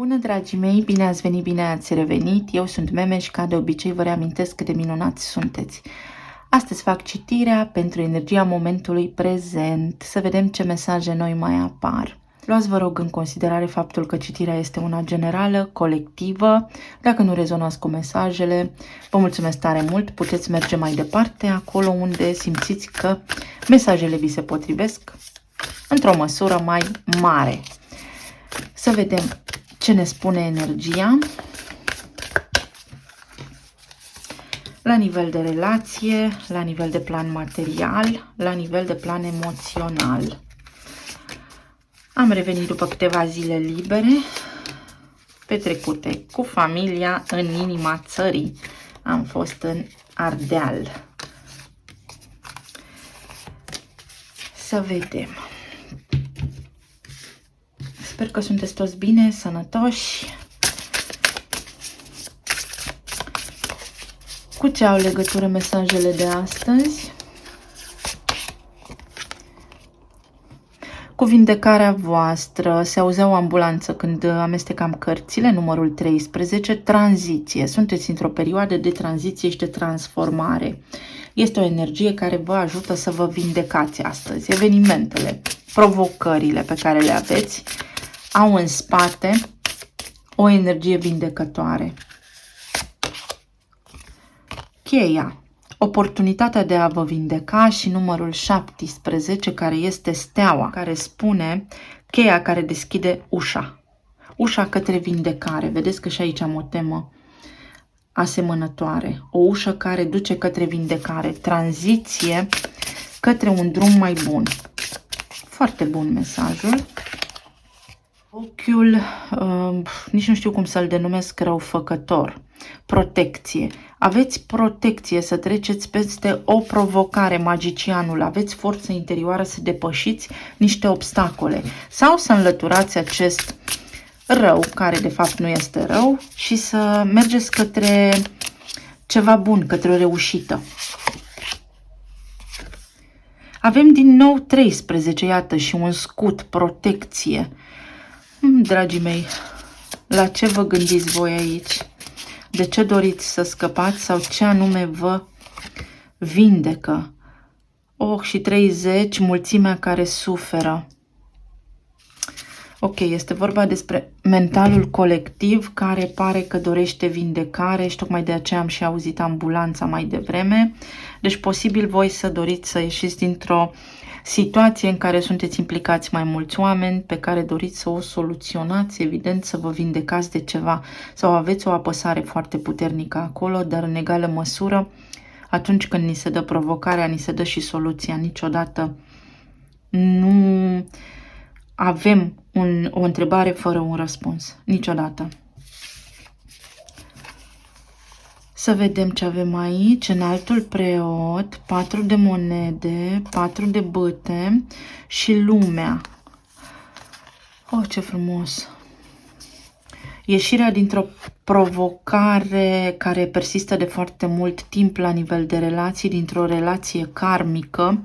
Bună, dragii mei! Bine ați venit, bine ați revenit! Eu sunt Meme și ca de obicei vă reamintesc cât de minunați sunteți. Astăzi fac citirea pentru energia momentului prezent, să vedem ce mesaje noi mai apar. Luați, vă rog, în considerare faptul că citirea este una generală, colectivă. Dacă nu rezonați cu mesajele, vă mulțumesc tare mult, puteți merge mai departe, acolo unde simțiți că mesajele vi se potrivesc într-o măsură mai mare. Să vedem ce ne spune energia la nivel de relație, la nivel de plan material, la nivel de plan emoțional. Am revenit după câteva zile libere, petrecute cu familia în inima țării. Am fost în Ardeal. Să vedem. Sper că sunteți toți bine, sănătoși. Cu ce au legătură mesajele de astăzi? Cu vindecarea voastră. Se auzea o ambulanță când amestecam cărțile, numărul 13, tranziție. Sunteți într-o perioadă de tranziție și de transformare. Este o energie care vă ajută să vă vindecați astăzi. Evenimentele, provocările pe care le aveți au în spate o energie vindecătoare. Cheia, oportunitatea de a vă vindeca și numărul 17, care este steaua, care spune cheia care deschide ușa. Ușa către vindecare. Vedeți că și aici am o temă asemănătoare. O ușă care duce către vindecare. Tranziție către un drum mai bun. Foarte bun mesajul. Ochiul, nici nu știu cum să-l denumesc, răufăcător. Protecție. Aveți protecție să treceți peste o provocare, magicianul. Aveți forță interioară să depășiți niște obstacole sau să înlăturați acest rău, care de fapt nu este rău, și să mergeți către ceva bun, către o reușită. Avem din nou 13, iată, și un scut, protecție. Dragii mei, la ce vă gândiți voi aici? De ce doriți să scăpați sau ce anume vă vindecă? Și 30, mulțimea care suferă. Ok, este vorba despre mentalul colectiv care pare că dorește vindecare și tocmai de aceea am și auzit ambulanța mai devreme. Deci posibil voi să doriți să ieșiți dintr-o situație în care sunteți implicați mai mulți oameni, pe care doriți să o soluționați, evident, să vă vindecați de ceva sau aveți o apăsare foarte puternică acolo, dar în egală măsură, atunci când ni se dă provocarea, ni se dă și soluția. Niciodată nu avem o întrebare fără un răspuns. Niciodată. Să vedem ce avem aici. Înaltul preot, 4 de monede, 4 de bâte și lumea. Ce frumos! Ieșirea dintr-o provocare care persistă de foarte mult timp la nivel de relații, dintr-o relație karmică,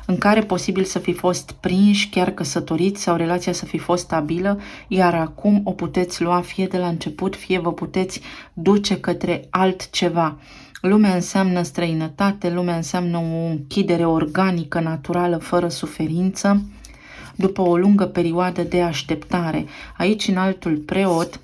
în care posibil să fi fost prinși, chiar căsătoriți sau relația să fi fost stabilă, iar acum o puteți lua fie de la început, fie vă puteți duce către altceva. Lumea înseamnă străinătate, lumea înseamnă o închidere organică, naturală, fără suferință, după o lungă perioadă de așteptare. Aici, în altul preot,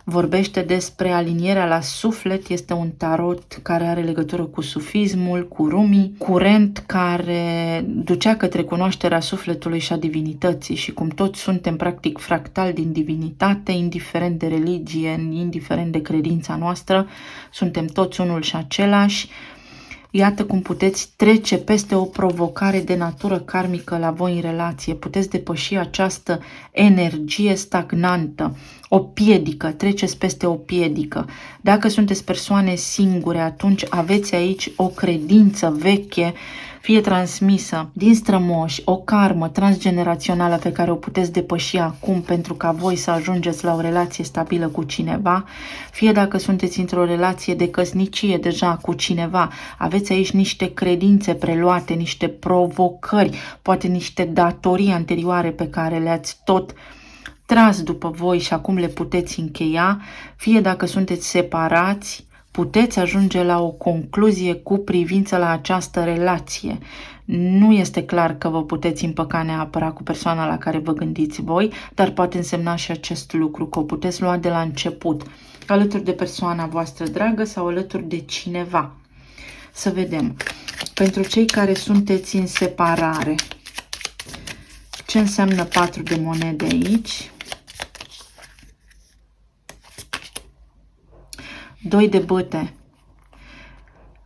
vorbește despre alinierea la suflet. Este un tarot care are legătură cu sufismul, cu Rumi, curent care ducea către cunoașterea sufletului și a divinității și cum toți suntem practic fractal din divinitate, indiferent de religie, indiferent de credința noastră, suntem toți unul și același. Iată cum puteți trece peste o provocare de natură karmică la voi în relație. Puteți depăși această energie stagnantă, o piedică, treceți peste o piedică. Dacă sunteți persoane singure, atunci aveți aici o credință veche, fie transmisă din strămoși, o karmă transgenerațională pe care o puteți depăși acum pentru ca voi să ajungeți la o relație stabilă cu cineva, fie dacă sunteți într-o relație de căsnicie deja cu cineva, aveți aici niște credințe preluate, niște provocări, poate niște datorii anterioare pe care le-ați tot tras după voi și acum le puteți încheia, fie dacă sunteți separați, puteți ajunge la o concluzie cu privință la această relație. Nu este clar că vă puteți împăca neapărat cu persoana la care vă gândiți voi, dar poate însemna și acest lucru, că o puteți lua de la început, alături de persoana voastră dragă sau alături de cineva. Să vedem. Pentru cei care sunteți în separare, ce înseamnă 4 de monede aici? 2 de bâte.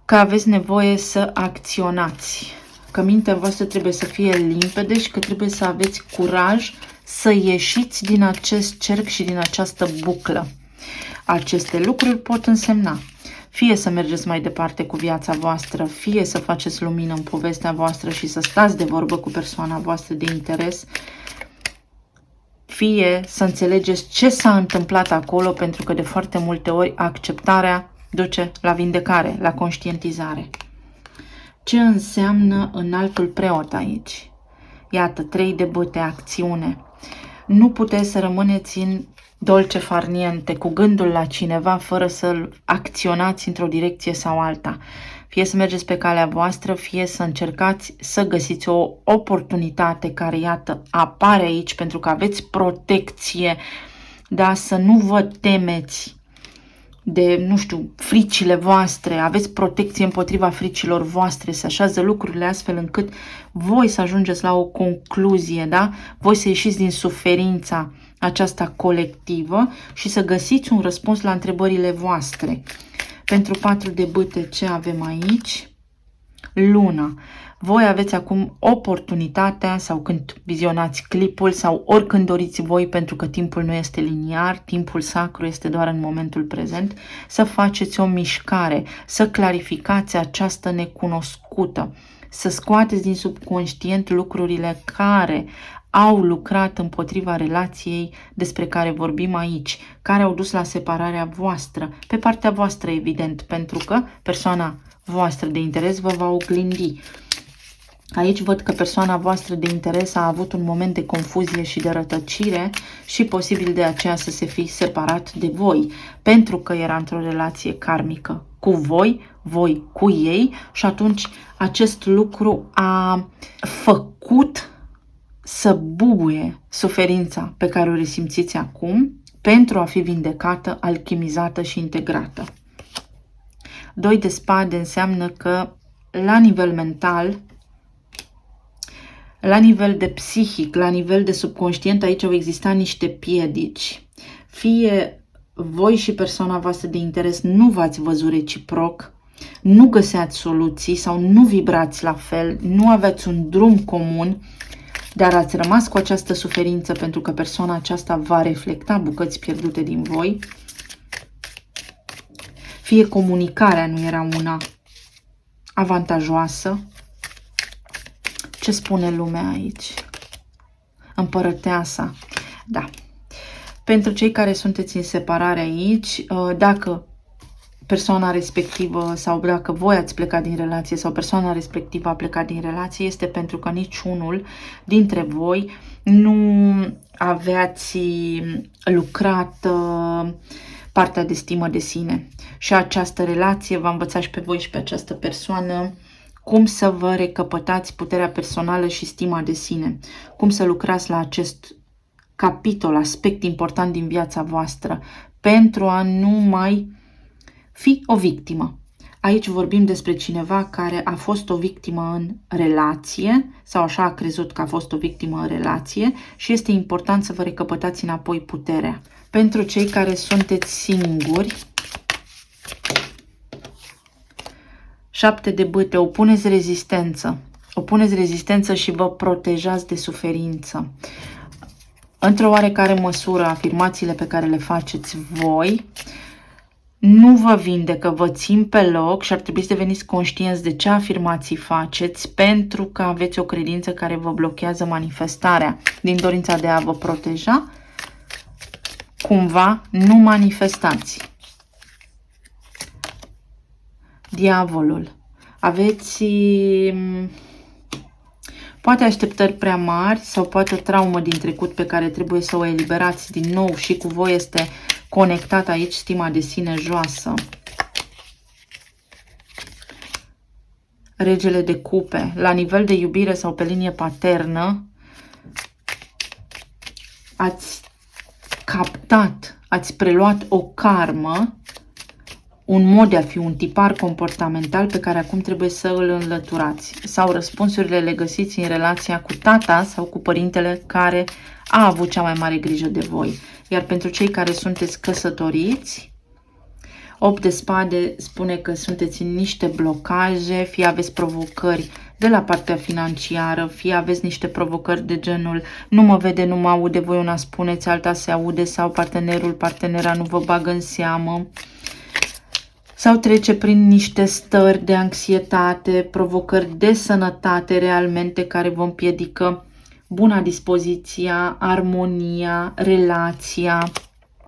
Că aveți nevoie să acționați. Că mintea voastră trebuie să fie limpede și că trebuie să aveți curaj să ieșiți din acest cerc și din această buclă. Aceste lucruri pot însemna fie să mergeți mai departe cu viața voastră, fie să faceți lumină în povestea voastră și să stați de vorbă cu persoana voastră de interes, fie să înțelegeți ce s-a întâmplat acolo, pentru că de foarte multe ori acceptarea duce la vindecare, la conștientizare. Ce înseamnă înaltul preot aici? Iată, 3 de bâte, acțiune. Nu puteți să rămâneți în dolce far niente, cu gândul la cineva, fără să-l acționați într-o direcție sau alta. Fie să mergeți pe calea voastră, fie să încercați să găsiți o oportunitate care, iată, apare aici pentru că aveți protecție, da? Să nu vă temeți de, nu știu, fricile voastre, aveți protecție împotriva fricilor voastre, se așează lucrurile astfel încât voi să ajungeți la o concluzie, da? Voi să ieșiți din suferința aceasta colectivă și să găsiți un răspuns la întrebările voastre. Pentru 4 de bâte, ce avem aici? Luna. Voi aveți acum oportunitatea, sau când vizionați clipul sau oricând doriți voi, pentru că timpul nu este liniar, timpul sacru este doar în momentul prezent, să faceți o mișcare, să clarificați această necunoscută, să scoateți din subconștient lucrurile care au lucrat împotriva relației despre care vorbim aici, care au dus la separarea voastră, pe partea voastră evident, pentru că persoana voastră de interes vă va oglindi. Aici văd că persoana voastră de interes a avut un moment de confuzie și de rătăcire și posibil de aceea să se fi separat de voi, pentru că era într-o relație karmică cu voi, voi cu ei, și atunci acest lucru a făcut să bubuie suferința pe care o resimțiți acum pentru a fi vindecată, alchimizată și integrată. 2 de spade înseamnă că la nivel mental, la nivel de psihic, la nivel de subconștient, aici au existat niște piedici. Fie voi și persoana voastră de interes nu v-ați văzut reciproc, nu găseați soluții sau nu vibrați la fel, nu aveți un drum comun, dar ați rămas cu această suferință pentru că persoana aceasta va reflecta bucăți pierdute din voi. Fie comunicarea nu era una avantajoasă. Ce spune lumea aici? Împărăteasa. Da. Pentru cei care sunteți în separare aici, dacă persoana respectivă sau dacă voi ați plecat din relație sau persoana respectivă a plecat din relație, este pentru că niciunul dintre voi nu aveați lucrat partea de stimă de sine. Și această relație va învăța și pe voi și pe această persoană cum să vă recăpătați puterea personală și stima de sine, cum să lucrați la acest capitol, aspect important din viața voastră, pentru a nu mai fi o victimă. Aici vorbim despre cineva care a fost o victimă în relație sau așa a crezut că a fost o victimă în relație și este important să vă recăpătați înapoi puterea. Pentru cei care sunteți singuri, 7 de bâte, opuneți rezistență. Opuneți rezistență și vă protejați de suferință. Într-o oarecare măsură, afirmațiile pe care le faceți voi nu vă vindecă, vă țin pe loc și ar trebui să deveniți conștienți de ce afirmații faceți, pentru că aveți o credință care vă blochează manifestarea. Din dorința de a vă proteja, cumva nu manifestați. Diavolul. Aveți Poate așteptări prea mari sau poate o traumă din trecut pe care trebuie să o eliberați din nou și cu voi este conectat aici stima de sine joasă. Regele de cupe, la nivel de iubire sau pe linie paternă, ați captat, ați preluat o karmă, un mod de a fi, un tipar comportamental pe care acum trebuie să îl înlăturați. Sau răspunsurile le găsiți în relația cu tata sau cu părintele care a avut cea mai mare grijă de voi. Iar pentru cei care sunteți căsătoriți, 8 de spade spune că sunteți în niște blocaje, fie aveți provocări de la partea financiară, fie aveți niște provocări de genul nu mă vede, nu mă aude, voi una spuneți, alta se aude, sau partenera nu vă bagă în seamă, sau trece prin niște stări de anxietate, provocări de sănătate realmente care vă împiedică buna dispoziția, armonia, relația,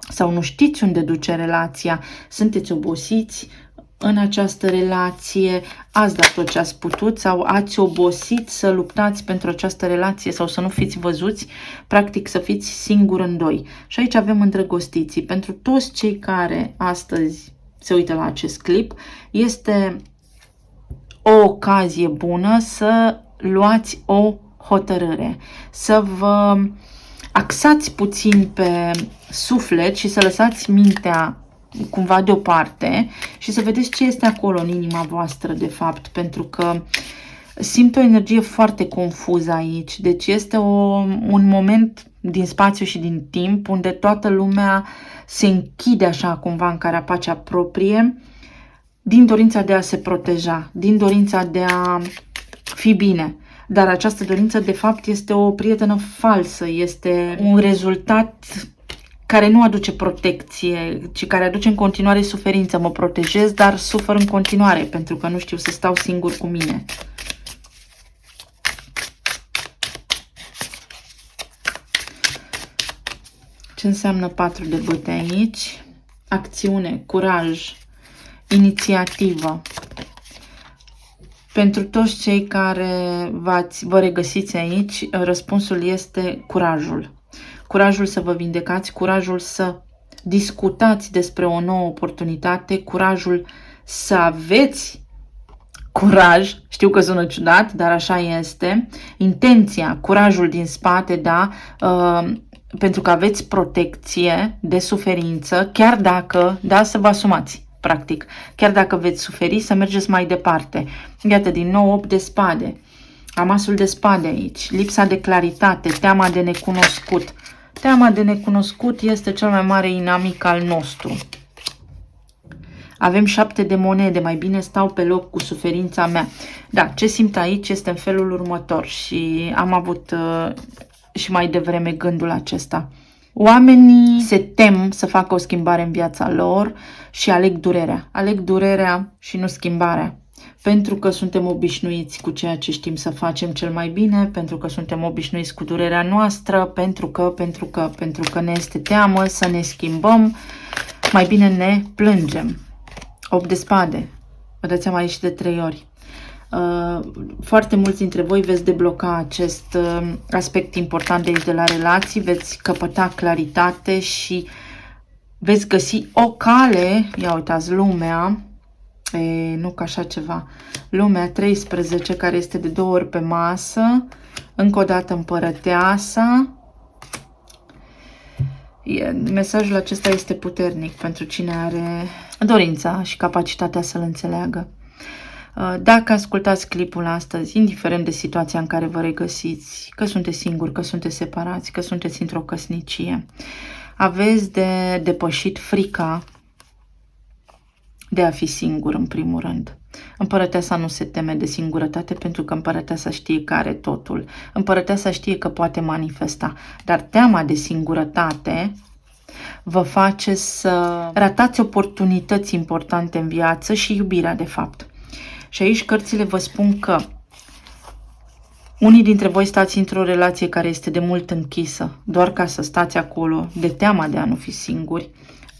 sau nu știți unde duce relația, sunteți obosiți în această relație, ați dat tot ce ați putut sau ați obosit să luptați pentru această relație sau să nu fiți văzuți, practic să fiți singuri în doi. Și aici avem îndrăgostiții. Pentru toți cei care astăzi se uită la acest clip, este o ocazie bună să luați o hotărâre, să vă axați puțin pe suflet și să lăsați mintea cumva deoparte și să vedeți ce este acolo în inima voastră de fapt, pentru că simt o energie foarte confuză aici. Deci este un moment din spațiu și din timp unde toată lumea se închide așa cumva în carapacea proprie din dorința de a se proteja, din dorința de a fi bine. Dar această dorință de fapt este o prietenă falsă, este un rezultat care nu aduce protecție, ci care aduce în continuare suferință. Mă protejez, dar sufăr în continuare pentru că nu știu să stau singur cu mine. Ce înseamnă 4 de bâte aici? Acțiune, curaj, inițiativă. Pentru toți cei care vă regăsiți aici, răspunsul este curajul. Curajul să vă vindecați, curajul să discutați despre o nouă oportunitate, curajul să aveți curaj, știu că sună ciudat, dar așa este, intenția, curajul din spate, da, pentru că aveți protecție de suferință, chiar dacă, da, să vă asumați, practic, chiar dacă veți suferi, să mergeți mai departe. Iată, din nou 8 de spade, amasul de spade aici, lipsa de claritate, teama de necunoscut. Teama de necunoscut este cel mai mare inamic al nostru. Avem 7 de monede, mai bine stau pe loc cu suferința mea. Da, ce simt aici este în felul următor și am avut și mai devreme gândul acesta. Oamenii se tem să facă o schimbare în viața lor și aleg durerea. Aleg durerea și nu schimbarea. Pentru că suntem obișnuiți cu ceea ce știm să facem cel mai bine, pentru că suntem obișnuiți cu durerea noastră, pentru că ne este teamă să ne schimbăm, mai bine ne plângem. 8 de spade. Vă dați seama aici de 3 ori. Foarte mulți dintre voi veți debloca acest aspect important de aici de la relații, veți căpăta claritate și veți găsi o cale. Ia uitați, lumea, nu ca așa ceva, lumea 13 care este de 2 ori pe masă, încă o dată împărăteasa. Mesajul acesta este puternic pentru cine are dorința și capacitatea să-l înțeleagă. Dacă ascultați clipul astăzi, indiferent de situația în care vă regăsiți, că sunteți singuri, că sunteți separați, că sunteți într-o căsnicie, aveți de depășit frica de a fi singur în primul rând. Împărăteasa nu se teme de singurătate pentru că împărăteasa știe că are totul. Împărăteasa știe că poate manifesta, dar teama de singurătate vă face să ratați oportunități importante în viață și iubirea de fapt. Și aici cărțile vă spun că unii dintre voi stați într-o relație care este de mult închisă, doar ca să stați acolo, de teama de a nu fi singuri.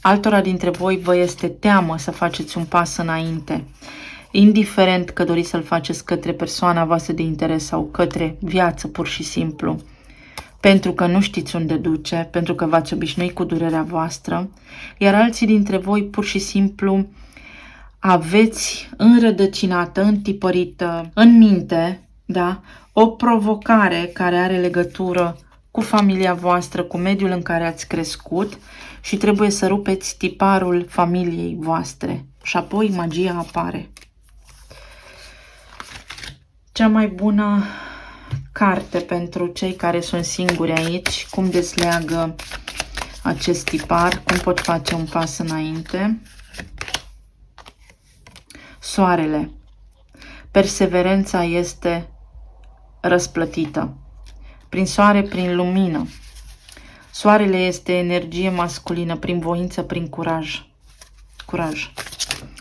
Altora dintre voi vă este teamă să faceți un pas înainte. indiferent că doriți să-l faceți către persoana voastră de interes sau către viață pur și simplu, pentru că nu știți unde duce, pentru că v-ați obișnuit cu durerea voastră, iar alții dintre voi pur și simplu aveți înrădăcinată, întipărită în minte, da, o provocare care are legătură cu familia voastră, cu mediul în care ați crescut și trebuie să rupeți tiparul familiei voastre. Și apoi magia apare. Cea mai bună carte pentru cei care sunt singuri aici, cum desleagă acest tipar, cum pot face un pas înainte. Soarele. Perseverența este răsplătită. Prin soare, prin lumină. Soarele este energie masculină, prin voință, prin curaj. Curaj.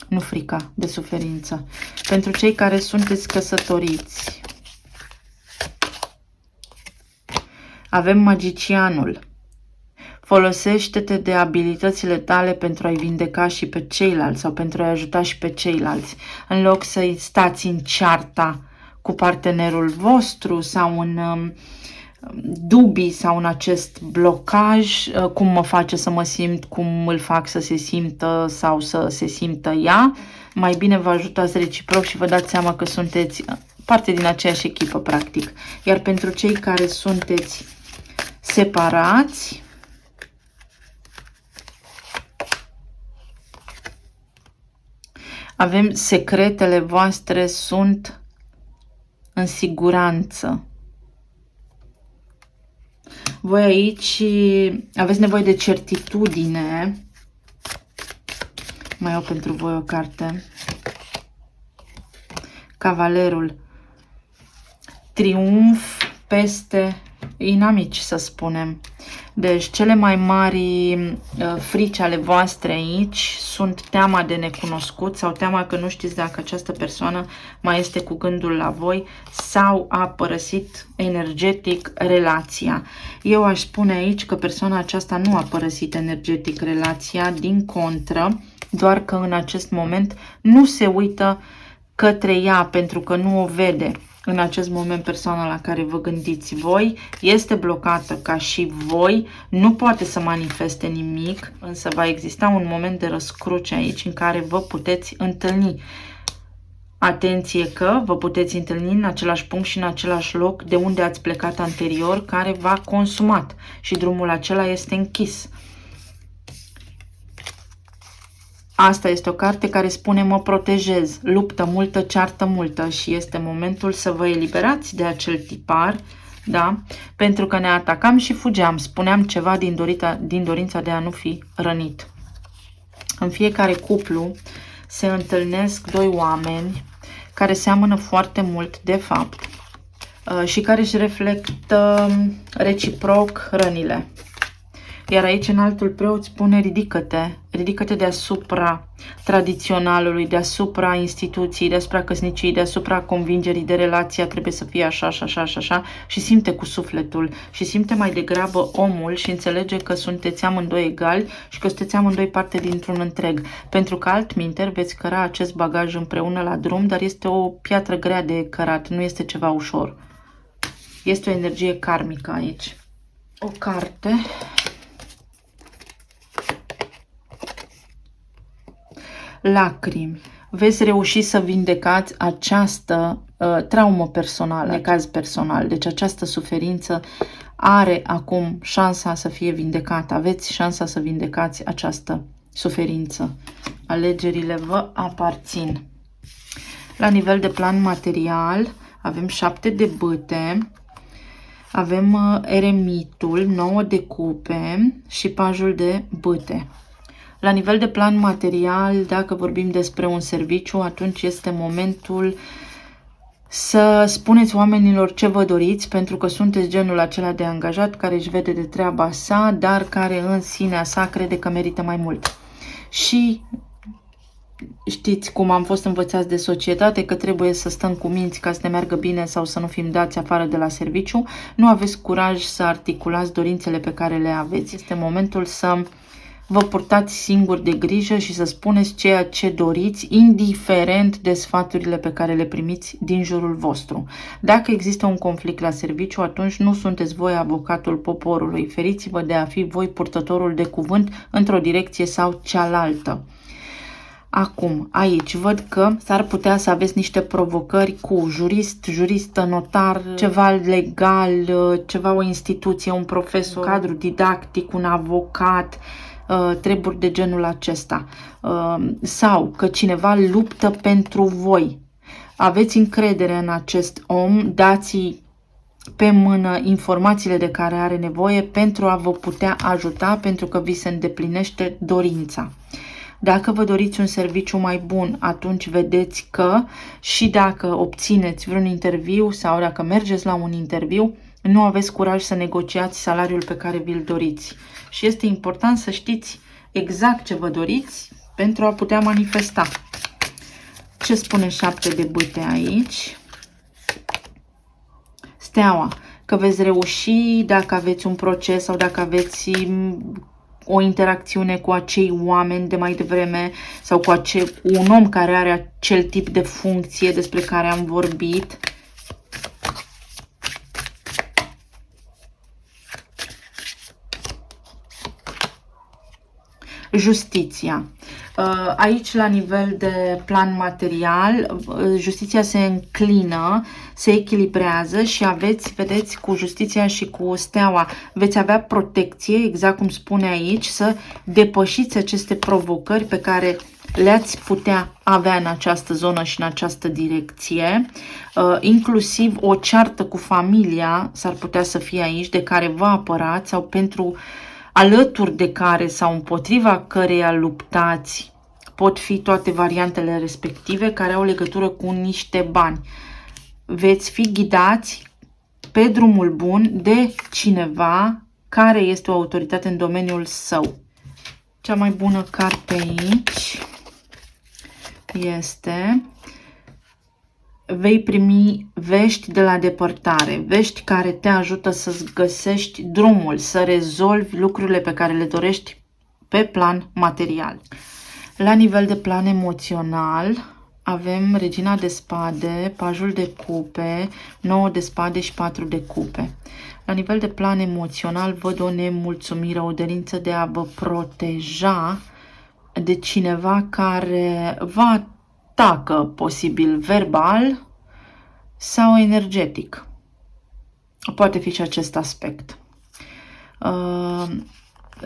Nu frica de suferință. Pentru cei care sunteți căsătoriți, avem magicianul. Folosește-te de abilitățile tale pentru a-i vindeca și pe ceilalți sau pentru a-i ajuta și pe ceilalți. În loc să stați în cearta cu partenerul vostru sau în dubii sau în acest blocaj, cum mă face să mă simt, cum îl fac să se simtă sau să se simtă ea, mai bine vă ajutați reciproc și vă dați seama că sunteți parte din aceeași echipă, practic. Iar pentru cei care sunteți separați, avem secretele voastre sunt în siguranță. Voi aici aveți nevoie de certitudine. Mai iau pentru voi o carte. Cavalerul. Triumf peste inamici, să spunem. Deci cele mai mari frici ale voastre aici sunt teama de necunoscut sau teama că nu știți dacă această persoană mai este cu gândul la voi sau a părăsit energetic relația. Eu aș spune aici că persoana aceasta nu a părăsit energetic relația, din contră, doar că în acest moment nu se uită către ea pentru că nu o vede. În acest moment persoana la care vă gândiți voi este blocată ca și voi, nu poate să manifeste nimic, însă va exista un moment de răscruce aici în care vă puteți întâlni. Atenție că vă puteți întâlni în același punct și în același loc de unde ați plecat anterior, care v-a consumat și drumul acela este închis. Asta este o carte care spune mă protejez, luptă multă, ceartă multă și este momentul să vă eliberați de acel tipar, da? Pentru că ne atacam și fugeam, spuneam ceva din dorința de a nu fi rănit. În fiecare cuplu se întâlnesc doi oameni care seamănă foarte mult de fapt și care își reflectă reciproc rănile. Iar aici în altul preot spune ridică-te, ridică-te deasupra tradiționalului, deasupra instituției, deasupra căsniciei, deasupra convingerii de relația trebuie să fie așa și așa și așa și simte cu sufletul și simte mai degrabă omul și înțelege că sunteți amândoi egali și că sunteți amândoi parte dintr-un întreg. Pentru că altminteri veți căra acest bagaj împreună la drum, dar este o piatră grea de cărat, nu este ceva ușor. Este o energie karmică aici. O carte. Lacrimi. Veți reuși să vindecați această traumă personală, necaz personal. Deci această suferință are acum șansa să fie vindecată. Aveți șansa să vindecați această suferință. Alegerile vă aparțin. La nivel de plan material avem 7 de bâte, avem eremitul, 9 de cupe și pajul de bâte. La nivel de plan material, dacă vorbim despre un serviciu, atunci este momentul să spuneți oamenilor ce vă doriți, pentru că sunteți genul acela de angajat care își vede de treaba sa, dar care în sinea sa crede că merită mai mult. Și știți cum am fost învățați de societate, că trebuie să stăm cu minți ca să ne meargă bine sau să nu fim dați afară de la serviciu. Nu aveți curaj să articulați dorințele pe care le aveți. Este momentul să vă purtați singuri de grijă și să spuneți ceea ce doriți, indiferent de sfaturile pe care le primiți din jurul vostru. Dacă există un conflict la serviciu, atunci nu sunteți voi avocatul poporului. Feriți-vă de a fi voi purtătorul de cuvânt într-o direcție sau cealaltă. Acum, aici văd că s-ar putea să aveți niște provocări cu jurist, juristă, notar, ceva legal, ceva, o instituție, un profesor, un cadru didactic, un avocat, treburi de genul acesta. Sau că cineva luptă pentru voi. Aveți încredere în acest om, dați-i pe mână informațiile de care are nevoie pentru a vă putea ajuta, pentru că vi se îndeplinește dorința. Dacă vă doriți un serviciu mai bun, atunci vedeți că și dacă obțineți vreun interviu sau dacă mergeți la un interviu, nu aveți curaj să negociați salariul pe care vi-l doriți. Și este important să știți exact ce vă doriți pentru a putea manifesta. Ce spune 7 de bâte aici? Steaua, că veți reuși dacă aveți un proces sau dacă aveți o interacțiune cu acei oameni de mai devreme sau cu un om care are acel tip de funcție despre care am vorbit. Justiția. Aici, la nivel de plan material, justiția se înclină, se echilibrează și vedeți, cu justiția și cu steaua, veți avea protecție, exact cum spune aici, să depășiți aceste provocări pe care le-ați putea avea în această zonă și în această direcție. Inclusiv o ceartă cu familia s-ar putea să fie aici, de care vă apărați sau pentru alături de care sau împotriva căreia luptați. Pot fi toate variantele respective care au legătură cu niște bani. Veți fi ghidați pe drumul bun de cineva care este o autoritate în domeniul său. Cea mai bună carte aici este: vei primi vești de la depărtare, vești care te ajută să-ți găsești drumul, să rezolvi lucrurile pe care le dorești pe plan material. La nivel de plan emoțional avem Regina de Spade, Pajul de Cupe, 9 de Spade și 4 de Cupe. La nivel de plan emoțional văd o nemulțumire, o dorință de a vă proteja de cineva care vă atacă, posibil verbal sau energetic. Poate fi și acest aspect.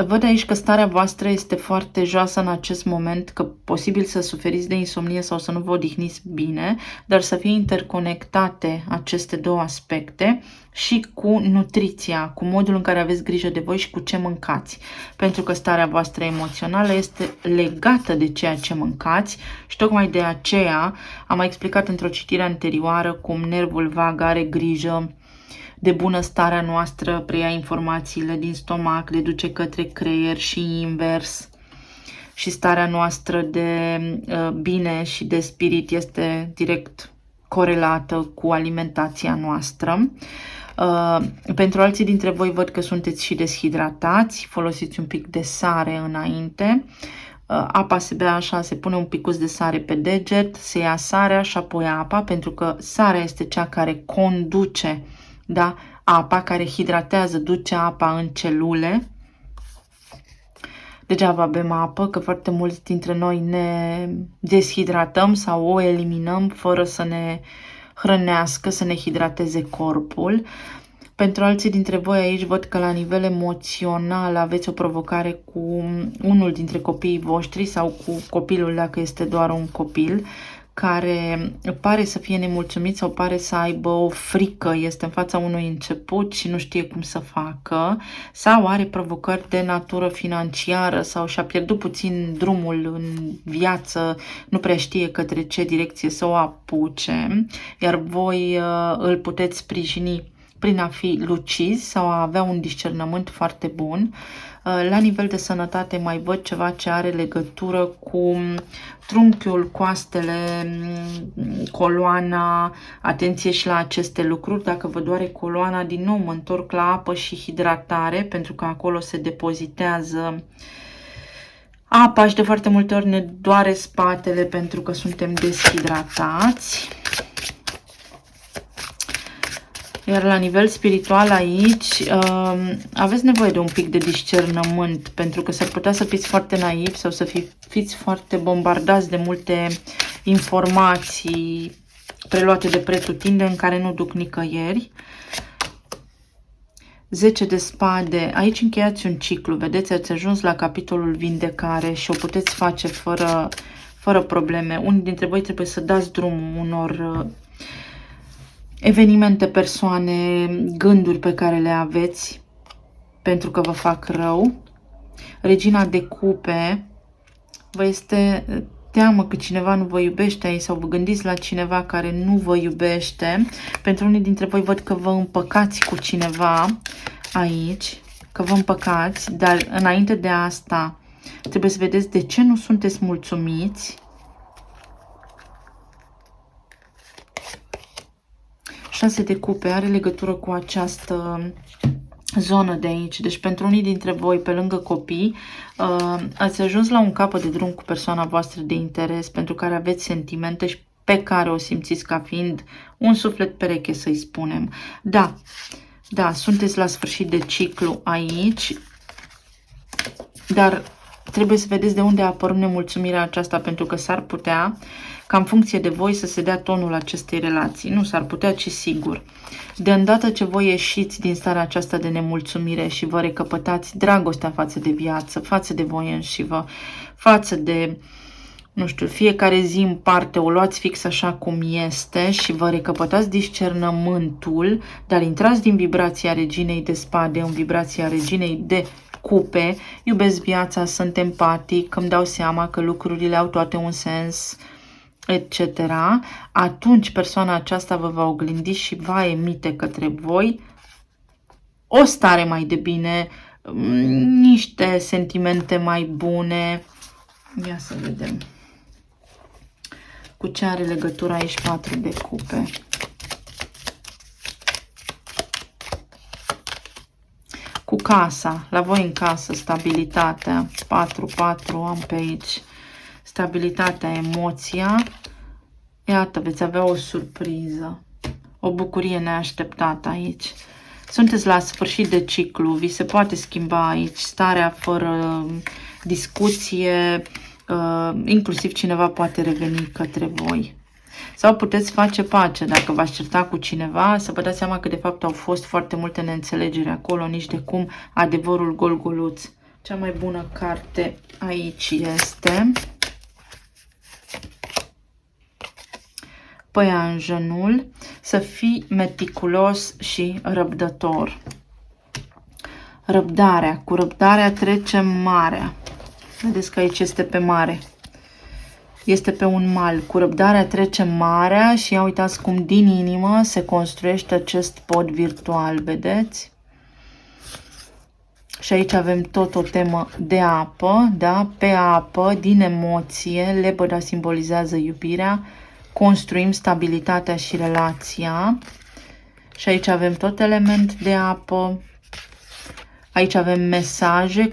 Văd aici că starea voastră este foarte joasă în acest moment, că posibil să suferiți de insomnie sau să nu vă odihniți bine, dar să fie interconectate aceste două aspecte și cu nutriția, cu modul în care aveți grijă de voi și cu ce mâncați. Pentru că starea voastră emoțională este legată de ceea ce mâncați și tocmai de aceea am mai explicat într-o citire anterioară cum nervul vag are grijă de bunăstarea noastră, preia informațiile din stomac, le duce către creier și invers. Și starea noastră de bine și de spirit este direct corelată cu alimentația noastră. Pentru alții dintre voi văd că sunteți și deshidratați, folosiți un pic de sare înainte. Apa se bea așa, se pune un picuț de sare pe deget, se ia sarea și apoi apa, pentru că sarea este cea care conduce, da, apa, care hidratează, duce apa în celule. Degeaba bem apă, că foarte mulți dintre noi ne deshidratăm sau o eliminăm fără să ne hrănească, să ne hidrateze corpul. Pentru alții dintre voi aici văd că la nivel emoțional aveți o provocare cu unul dintre copiii voștri sau cu copilul, dacă este doar un copil, care pare să fie nemulțumit sau pare să aibă o frică, este în fața unui început și nu știe cum să facă, sau are provocări de natură financiară sau și-a pierdut puțin drumul în viață, nu prea știe către ce direcție să o apuce, iar voi îl puteți sprijini prin a fi lucizi sau a avea un discernământ foarte bun. La nivel de sănătate mai văd ceva ce are legătură cu trunchiul, coastele, coloana. Atenție și la aceste lucruri. Dacă vă doare coloana, din nou mă întorc la apă și hidratare, pentru că acolo se depozitează Apa și de foarte multe ori ne doare spatele pentru că suntem deshidratați. Iar la nivel spiritual aici aveți nevoie de un pic de discernământ, pentru că s-ar putea să fiți foarte naivi sau să fiți foarte bombardați de multe informații preluate de pretutindeni care nu duc nicăieri. 10 de spade. Aici încheiați un ciclu, vedeți? Ați ajuns la capitolul vindecare și o puteți face fără probleme. Unii dintre voi trebuie să dați drumul unor evenimente, persoane, gânduri pe care le aveți pentru că vă fac rău. Regina de cupe, vă este teamă că cineva nu vă iubește aici sau vă gândiți la cineva care nu vă iubește. Pentru unii dintre voi văd că vă împăcați cu cineva aici, că vă împăcați, dar înainte de asta trebuie să vedeți de ce nu sunteți mulțumiți. 6 de cupe are legătură cu această zonă de aici. Deci pentru unii dintre voi, pe lângă copii, ați ajuns la un capăt de drum cu persoana voastră de interes, pentru care aveți sentimente și pe care o simțiți ca fiind un suflet pereche, să-i spunem. Da, sunteți la sfârșit de ciclu aici, dar trebuie să vedeți de unde a apărut nemulțumirea aceasta, pentru că s-ar putea ca în funcție de voi să se dea tonul acestei relații. Nu s-ar putea, ci sigur. De îndată ce voi ieșiți din starea aceasta de nemulțumire și vă recăpătați dragostea față de viață, față de voi înșivă, față de, nu știu, fiecare zi în parte, o luați fix așa cum este și vă recăpătați discernământul, dar intrați din vibrația reginei de spade în vibrația reginei de cupe, iubesc viața, sunt empatic, îmi dau seama că lucrurile au toate un sens, etc. Atunci persoana aceasta vă va oglindi și va emite către voi o stare mai de bine, niște sentimente mai bune. Ia să vedem. Cu ce are legătura aici 4 de cupe? Cu casa, la voi în casă, stabilitatea, 4 am pe aici, stabilitatea, emoția, iată, veți avea o surpriză, o bucurie neașteptată aici. Sunteți la sfârșit de ciclu, vi se poate schimba aici starea fără discuție, inclusiv cineva poate reveni către voi. Sau puteți face pace dacă v-ați certa cu cineva, să vă dați seama că de fapt au fost foarte multe neînțelegeri acolo, nici de cum adevărul gol-goluț. Cea mai bună carte aici este Păianjenul, să fii meticulos și răbdător. Răbdarea, cu răbdarea trecem marea. Vedeți că aici este pe mare. Este pe un mal. Cu răbdarea trecem marea și ia uitați cum din inimă se construiește acest pod virtual, vedeți? Și aici avem tot o temă de apă, da? Pe apă, din emoție, lebăda simbolizează iubirea, construim stabilitatea și relația. Și aici avem tot element de apă. Aici avem mesaje,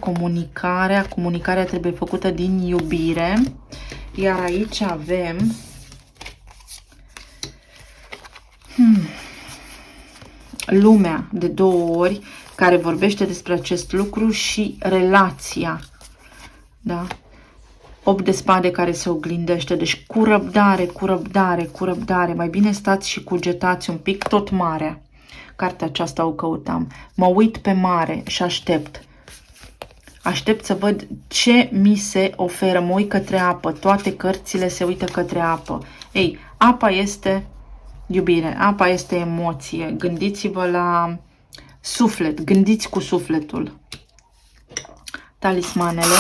comunicarea trebuie făcută din iubire. Iar aici avem lumea de 2 ori care vorbește despre acest lucru și relația. Da? 8 de spade care se oglindește. Deci cu răbdare, cu răbdare, cu răbdare. Mai bine stați și cugetați un pic, tot marea. Cartea aceasta o căutam. Mă uit pe mare și aștept. Aștept să văd ce mi se oferă. Mă uit către apă. Toate cărțile se uită către apă. Ei, apa este iubire. Apa este emoție. Gândiți-vă la suflet. Gândiți cu sufletul. Talismanele.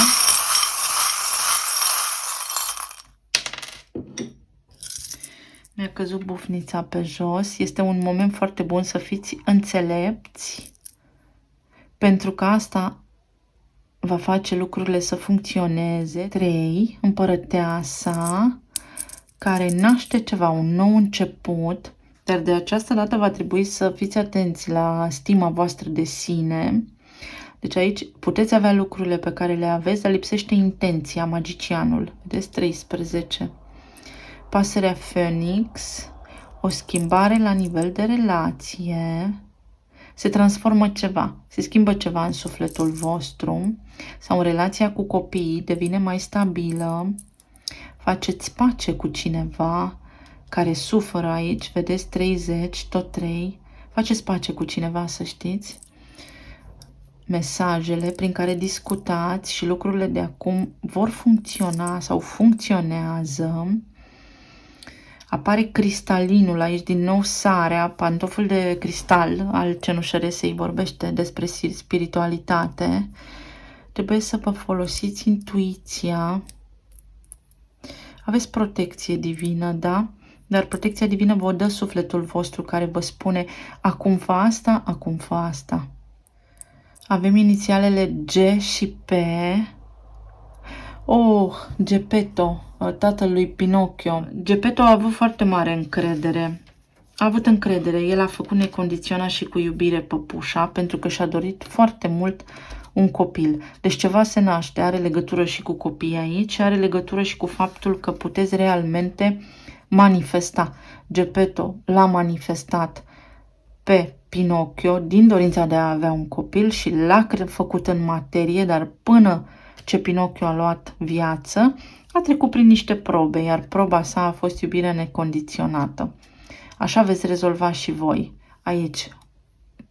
Mi-a căzut bufnița pe jos. Este un moment foarte bun să fiți înțelepți. Pentru că asta va face lucrurile să funcționeze. 3. Împărăteasa, care naște ceva, un nou început, dar de această dată va trebui să fiți atenți la stima voastră de sine, Deci aici puteți avea lucrurile pe care le aveți, dar lipsește intenția, magicianul. Vedeți? 13. Pasărea Phoenix, o schimbare la nivel de relație, se transformă ceva, se schimbă ceva în sufletul vostru sau în relația cu copiii devine mai stabilă, faceți pace cu cineva care suferă aici, vedeți 30, tot 3, faceți pace cu cineva, să știți. Mesajele prin care discutați și lucrurile de acum vor funcționa sau funcționează. Apare cristalinul aici, din nou sarea, pantoful de cristal al cenușăresei, vorbește despre spiritualitate. Trebuie să vă folosiți intuiția. Aveți protecție divină, da? Dar protecția divină vă dă sufletul vostru care vă spune acum fă asta, acum fă asta. Avem inițialele G și P. Oh, Geppetto, tatăl lui Pinocchio. Geppetto a avut foarte mare încredere. A avut încredere. El a făcut necondiționat și cu iubire păpușa pentru că și-a dorit foarte mult un copil. Deci ceva se naște, are legătură și cu copiii aici, are legătură și cu faptul că puteți realmente manifesta. Geppetto l-a manifestat pe Pinocchio din dorința de a avea un copil și l-a făcut în materie, dar până ce Pinocchio a luat viață, a trecut prin niște probe, iar proba sa a fost iubirea necondiționată. Așa veți rezolva și voi. Aici,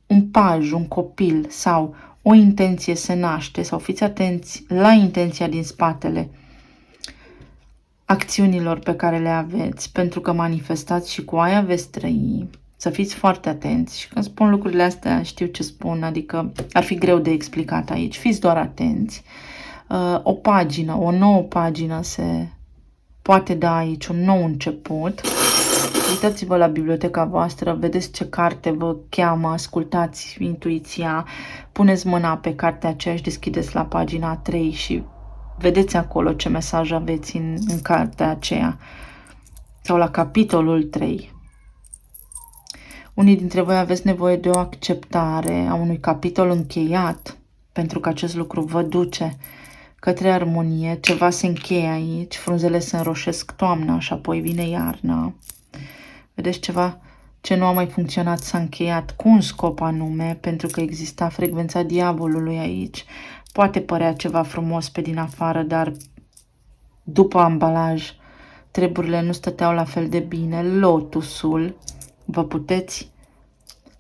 un paj, un copil sau o intenție se naște, sau fiți atenți la intenția din spatele acțiunilor pe care le aveți, pentru că manifestați și cu aia veți trăi. Să fiți foarte atenți și când spun lucrurile astea știu ce spun, adică ar fi greu de explicat aici. Fiți doar atenți. O pagină, o nouă pagină se poate da aici, un nou început. Uitați-vă la biblioteca voastră, vedeți ce carte vă cheamă, ascultați intuiția, puneți mâna pe cartea aceea și deschideți la pagina 3 și vedeți acolo ce mesaj aveți în cartea aceea sau la capitolul 3. Unii dintre voi aveți nevoie de o acceptare a unui capitol încheiat, pentru că acest lucru vă duce către armonie, ceva se încheie aici, frunzele se înroșesc toamna și apoi vine iarna. Vedeți, ceva ce nu a mai funcționat s-a încheiat cu un scop anume, pentru că exista frecvența diavolului aici. Poate părea ceva frumos pe din afară, dar după ambalaj treburile nu stăteau la fel de bine. Lotusul, vă puteți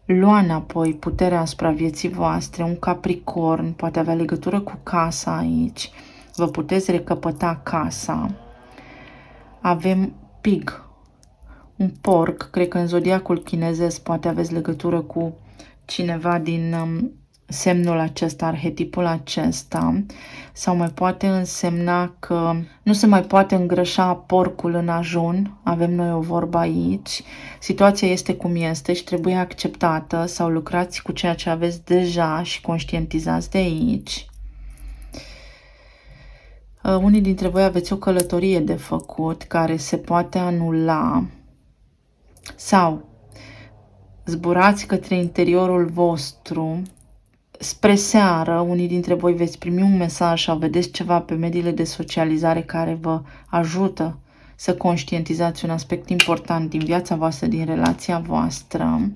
lua înapoi puterea asupra vieții voastre. Un capricorn poate avea legătură cu casa aici. Vă puteți recăpăta casa. Avem pig, un porc, cred că în zodiacul chinezesc poate aveți legătură cu cineva din semnul acesta, arhetipul acesta, sau mai poate însemna că nu se mai poate îngrășa porcul în ajun. Avem noi o vorbă aici. Situația este cum este și trebuie acceptată, sau lucrați cu ceea ce aveți deja și conștientizați de aici. Unii dintre voi aveți o călătorie de făcut care se poate anula sau zburați către interiorul vostru. Spre seară, unii dintre voi veți primi un mesaj sau vedeți ceva pe mediile de socializare care vă ajută să conștientizați un aspect important din viața voastră, din relația voastră.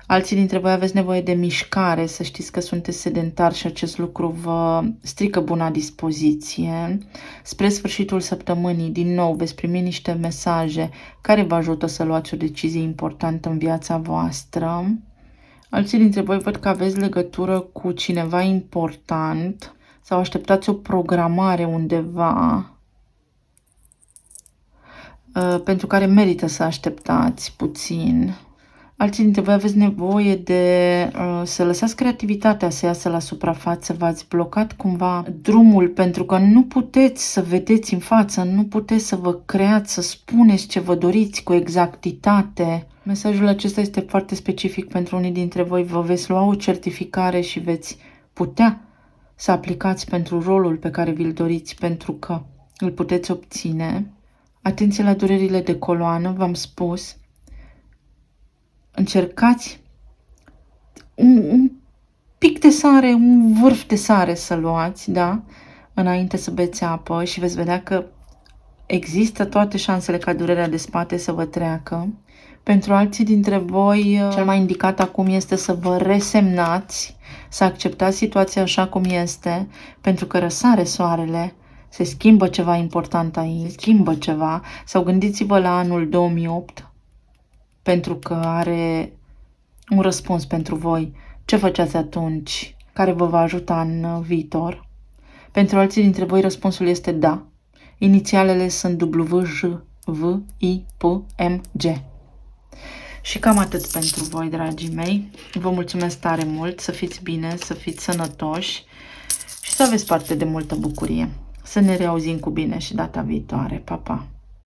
Alții dintre voi aveți nevoie de mișcare, să știți că sunteți sedentari și acest lucru vă strică buna dispoziție. Spre sfârșitul săptămânii, din nou, veți primi niște mesaje care vă ajută să luați o decizie importantă în viața voastră. Alții dintre voi văd că aveți legătură cu cineva important sau așteptați o programare undeva pentru care merită să așteptați puțin. Alții dintre voi aveți nevoie de să lăsați creativitatea să iasă la suprafață, v-ați blocat cumva drumul pentru că nu puteți să vedeți în față, nu puteți să vă creați, să spuneți ce vă doriți cu exactitate. Mesajul acesta este foarte specific pentru unii dintre voi, vă veți lua o certificare și veți putea să aplicați pentru rolul pe care vi-l doriți, pentru că îl puteți obține. Atenție la durerile de coloană, v-am spus. Încercați un pic de sare, un vârf de sare să luați, da? Înainte să beți apă și veți vedea că există toate șansele ca durerea de spate să vă treacă. Pentru alții dintre voi, cel mai indicat acum este să vă resemnați, să acceptați situația așa cum este, pentru că răsare soarele, se schimbă ceva important aici, se schimbă ceva, sau gândiți-vă la anul 2008, pentru că are un răspuns pentru voi. Ce făceați atunci? Care vă va ajuta în viitor? Pentru alții dintre voi răspunsul este da. Inițialele sunt WJVIPMG. Și cam atât pentru voi, dragii mei. Vă mulțumesc tare mult, să fiți bine, să fiți sănătoși și să aveți parte de multă bucurie. Să ne reauzim cu bine și data viitoare. Pa, pa!